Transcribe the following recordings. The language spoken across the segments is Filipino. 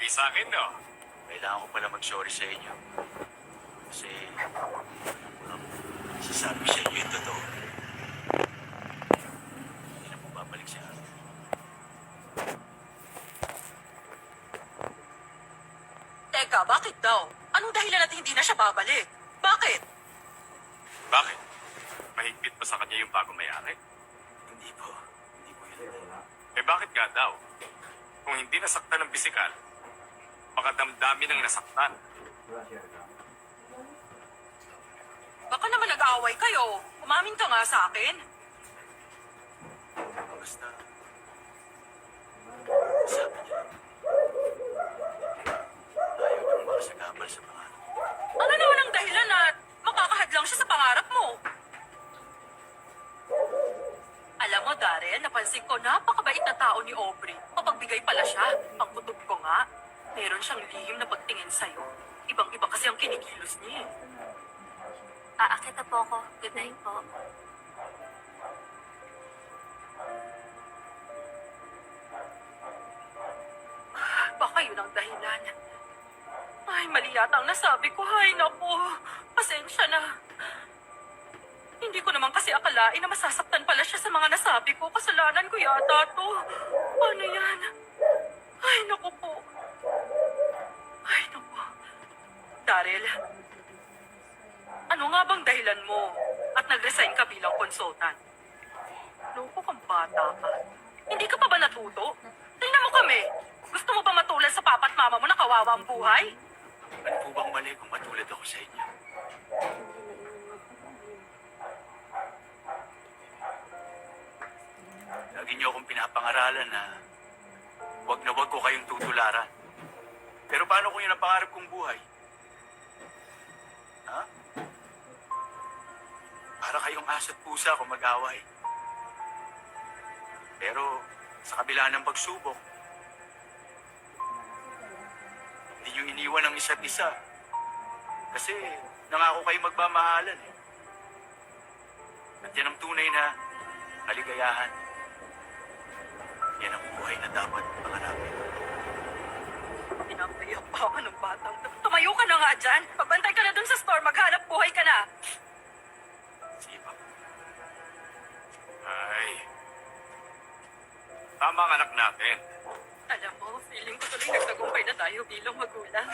bagay sa akin, no? Kailangan ko pala mag-sorry sa inyo. Kasi, sasabi sa inyo yung totoo. Hindi na po babalik sa akin. Teka, bakit daw? Anong dahilan at hindi na siya babalik? Bakit? Bakit? Mahigpit pa sa kanya yung bagong may-ari? Hindi po. Hindi po yun. Eh bakit nga daw? Kung hindi nasaktan ng bisikal, baka damdamin ng nasaktan. Baka naman nag-aaway kayo. Umamin ka nga sa akin. Basta, sabi niya, ayaw nang makasagabal sa pangalan. Ano naman ang dahilan at makakahadlang siya sa pangarap mo? Alam mo, Darren, napansin ko napakabait na tao ni Aubrey. Papagbigay pala siya. Ang kutob ko nga, meron siyang lihim na pagtingin sa'yo. Ibang-iba kasi ang kinikilos niya. Aakit na po ako. Good night po. Baka yun ang dahilan. Ay, mali yata ang nasabi ko. Ay, naku. Pasensya na. Hindi ko naman kasi akalain na masasaktan pala siya sa mga nasabi ko. Kasalanan ko yata to. Paano yan? Ay, naku po. Ay, naku. Daryl, ano nga bang dahilan mo at nag-resign ka bilang consultant? Loko kang bata ka. Hindi ka pa ba natuto? Tingnan mo kami. Gusto mo ba matulad sa papa at mama mo na kawawa ang buhay? Ano po bang mali kung matulad ako sa inyo? Lagi niyo akong pinapangaralan na wag ko kayong tutularan. Pero paano kung yun ang pangarap kong buhay? Ha? Para kayong asa't pusa kung mag-away. Pero sa kabila ng pagsubok, hindi niyo iniwan ang isa't isa. Kasi nangako kayo magmamahalan eh. At yan ang tunay na kaligayahan. Yan ang buhay na dapat pangarapin. Pinapayak pa ako ng batang to. Tumayo ka na nga dyan. Pagbantay ka na dun sa store. Maghanap buhay ka na. Sige pa. Ay. Tama ang anak natin. Alam mo, feeling ko tuloy nagtagumpay na tayo bilang magulang.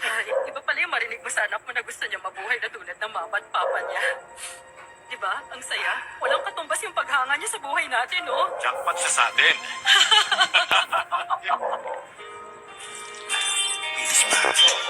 Ay, iba pala yung marinig mo sa anak mo na gusto niya mabuhay na tulad ng mama at papa niya. Diba? Ang saya. Walang katumbas yung paghanga niya sa buhay natin, no? Jackpot siya sa atin. Please, pa.